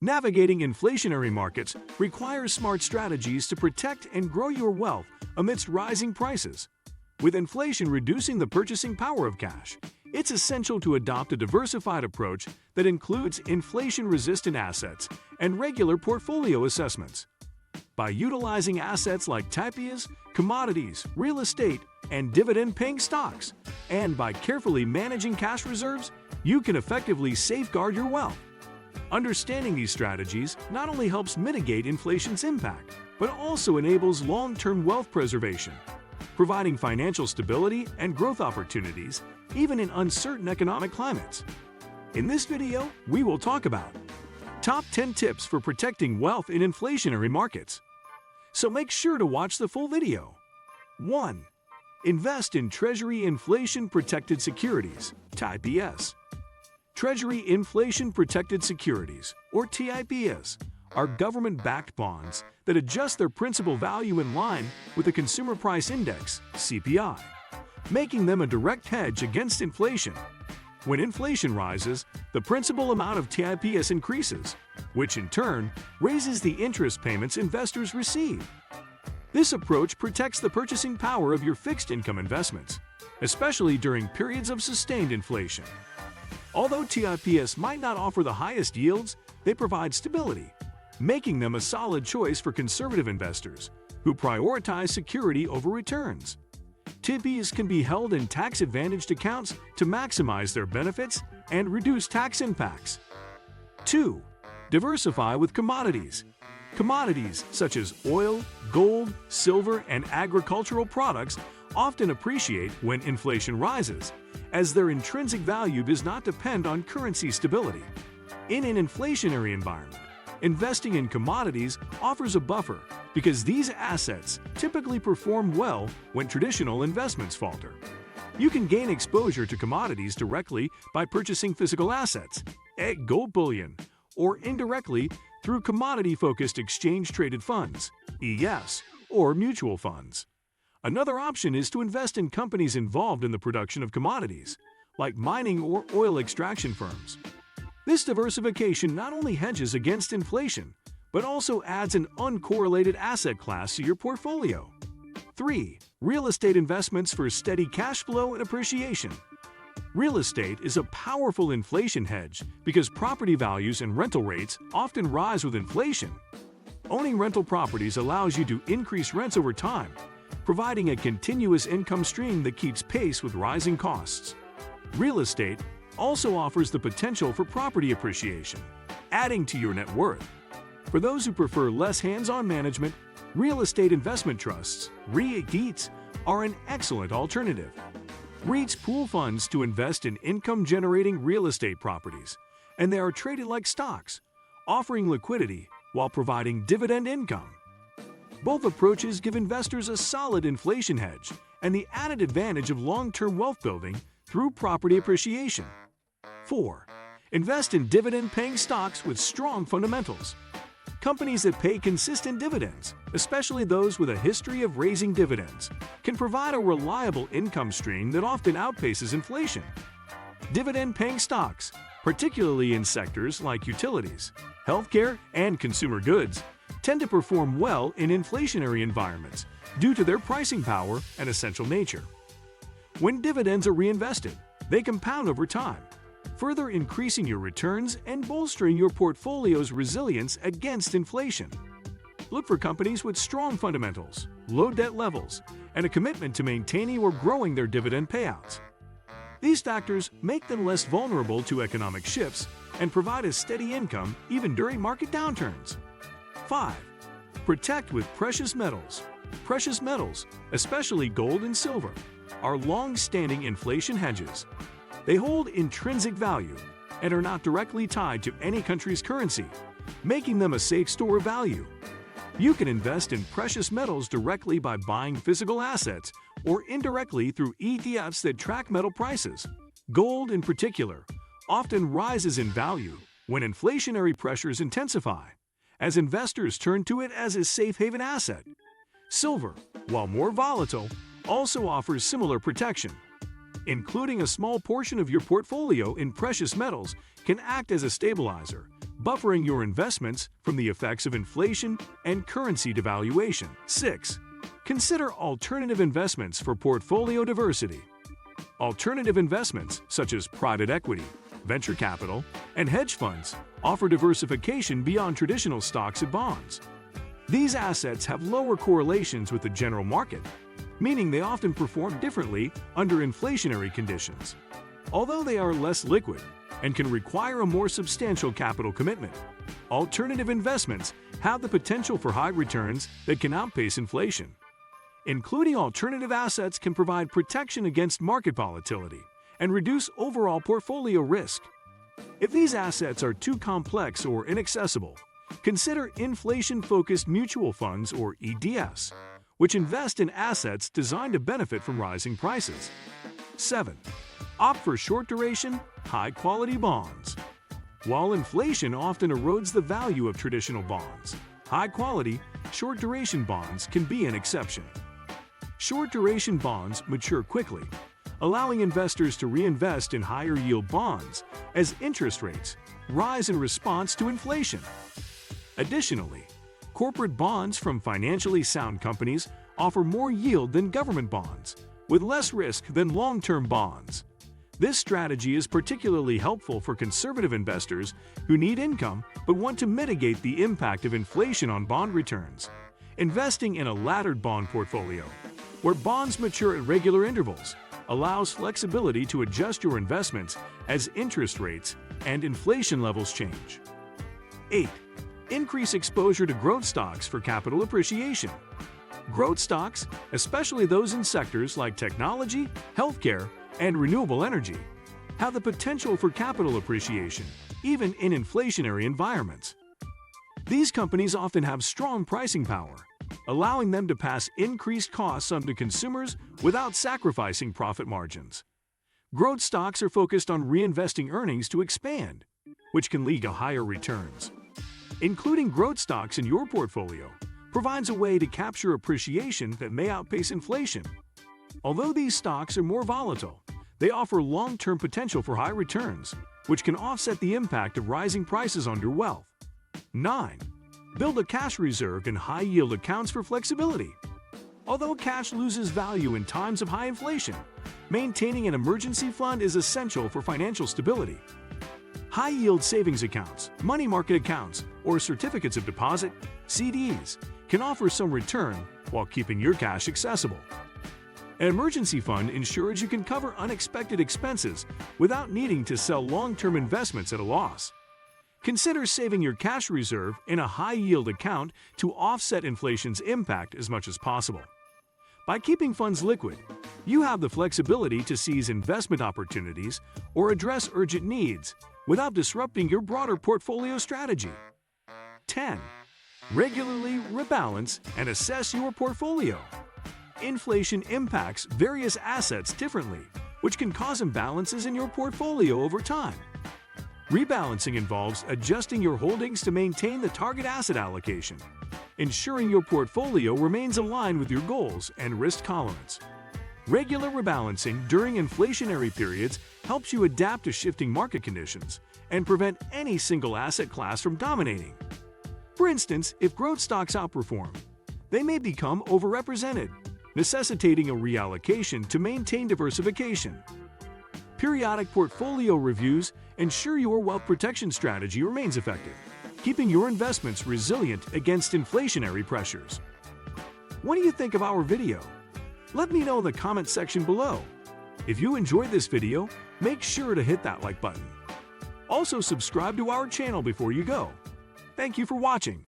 Navigating inflationary markets requires smart strategies to protect and grow your wealth amidst rising prices. With inflation reducing the purchasing power of cash, it's essential to adopt a diversified approach that includes inflation-resistant assets and regular portfolio assessments. By utilizing assets like TIPS, commodities, real estate, and dividend-paying stocks, and by carefully managing cash reserves, you can effectively safeguard your wealth. Understanding these strategies not only helps mitigate inflation's impact, but also enables long-term wealth preservation, providing financial stability and growth opportunities even in uncertain economic climates. In this video, we will talk about Top 10 Tips for Protecting Wealth in Inflationary Markets. So make sure to watch the full video. 1. Invest in Treasury Inflation Protected Securities, TIPS. Treasury Inflation Protected Securities, or TIPS, are government-backed bonds that adjust their principal value in line with the Consumer Price Index, CPI, making them a direct hedge against inflation. When inflation rises, the principal amount of TIPS increases, which in turn raises the interest payments investors receive. This approach protects the purchasing power of your fixed-income investments, especially during periods of sustained inflation. Although TIPS might not offer the highest yields, they provide stability, making them a solid choice for conservative investors who prioritize security over returns. TIPS can be held in tax-advantaged accounts to maximize their benefits and reduce tax impacts. 2. Diversify with commodities. Commodities such as oil, gold, silver, and agricultural products often appreciate when inflation rises, as their intrinsic value does not depend on currency stability. In an inflationary environment, investing in commodities offers a buffer because these assets typically perform well when traditional investments falter. You can gain exposure to commodities directly by purchasing physical assets, gold bullion, or indirectly through commodity-focused exchange-traded funds, ETFs, or mutual funds. Another option is to invest in companies involved in the production of commodities, like mining or oil extraction firms. This diversification not only hedges against inflation, but also adds an uncorrelated asset class to your portfolio. 3. Real estate investments for steady cash flow and appreciation. Real estate is a powerful inflation hedge because property values and rental rates often rise with inflation. Owning rental properties allows you to increase rents over time, providing a continuous income stream that keeps pace with rising costs. Real estate also offers the potential for property appreciation, adding to your net worth. For those who prefer less hands-on management, real estate investment trusts, REITs, are an excellent alternative. REITs pool funds to invest in income-generating real estate properties, and they are traded like stocks, offering liquidity while providing dividend income. Both approaches give investors a solid inflation hedge and the added advantage of long-term wealth building through property appreciation. 4. Invest in dividend-paying stocks with strong fundamentals. Companies that pay consistent dividends, especially those with a history of raising dividends, can provide a reliable income stream that often outpaces inflation. Dividend-paying stocks, particularly in sectors like utilities, healthcare, and consumer goods, tend to perform well in inflationary environments due to their pricing power and essential nature. When dividends are reinvested, they compound over time, further increasing your returns and bolstering your portfolio's resilience against inflation. Look for companies with strong fundamentals, low debt levels, and a commitment to maintaining or growing their dividend payouts. These factors make them less vulnerable to economic shifts and provide a steady income even during market downturns. 5. Protect with precious metals. Precious metals, especially gold and silver, are long-standing inflation hedges. They hold intrinsic value and are not directly tied to any country's currency, making them a safe store of value. You can invest in precious metals directly by buying physical assets or indirectly through ETFs that track metal prices. Gold, in particular, often rises in value when inflationary pressures intensify, as investors turn to it as a safe haven asset. Silver, while more volatile, also offers similar protection. Including a small portion of your portfolio in precious metals can act as a stabilizer, buffering your investments from the effects of inflation and currency devaluation. 6. Consider alternative investments for portfolio diversity. Alternative investments, such as private equity, venture capital, and hedge funds, offer diversification beyond traditional stocks and bonds. These assets have lower correlations with the general market, meaning they often perform differently under inflationary conditions. Although they are less liquid and can require a more substantial capital commitment, alternative investments have the potential for high returns that can outpace inflation. Including alternative assets can provide protection against market volatility and reduce overall portfolio risk. If these assets are too complex or inaccessible, consider inflation-focused mutual funds or ETFs, which invest in assets designed to benefit from rising prices. 7. Opt for short-duration, high-quality bonds. While inflation often erodes the value of traditional bonds, high-quality, short-duration bonds can be an exception. Short-duration bonds mature quickly, allowing investors to reinvest in higher-yield bonds as interest rates rise in response to inflation. Additionally, corporate bonds from financially sound companies offer more yield than government bonds, with less risk than long-term bonds. This strategy is particularly helpful for conservative investors who need income but want to mitigate the impact of inflation on bond returns. Investing in a laddered bond portfolio, where bonds mature at regular intervals, allows flexibility to adjust your investments as interest rates and inflation levels change. 8. Increase exposure to growth stocks for capital appreciation. Growth stocks, especially those in sectors like technology, healthcare, and renewable energy, have the potential for capital appreciation, even in inflationary environments. These companies often have strong pricing power, allowing them to pass increased costs on to consumers without sacrificing profit margins. Growth stocks are focused on reinvesting earnings to expand, which can lead to higher returns. Including growth stocks in your portfolio provides a way to capture appreciation that may outpace inflation. Although these stocks are more volatile, they offer long-term potential for high returns, which can offset the impact of rising prices on your wealth. 9. Build a cash reserve in high-yield accounts for flexibility. Although cash loses value in times of high inflation, maintaining an emergency fund is essential for financial stability. High-yield savings accounts, money market accounts, or certificates of deposit, CDs, can offer some return while keeping your cash accessible. An emergency fund ensures you can cover unexpected expenses without needing to sell long-term investments at a loss. Consider saving your cash reserve in a high-yield account to offset inflation's impact as much as possible. By keeping funds liquid, you have the flexibility to seize investment opportunities or address urgent needs without disrupting your broader portfolio strategy. 10. Regularly rebalance and assess your portfolio. Inflation impacts various assets differently, which can cause imbalances in your portfolio over time. Rebalancing involves adjusting your holdings to maintain the target asset allocation, ensuring your portfolio remains aligned with your goals and risk tolerance. Regular rebalancing during inflationary periods helps you adapt to shifting market conditions and prevent any single asset class from dominating. For instance, if growth stocks outperform, they may become overrepresented, necessitating a reallocation to maintain diversification. Periodic portfolio reviews ensure your wealth protection strategy remains effective, keeping your investments resilient against inflationary pressures. What do you think of our video? Let me know in the comment section below. If you enjoyed this video, make sure to hit that like button. Also, subscribe to our channel before you go. Thank you for watching.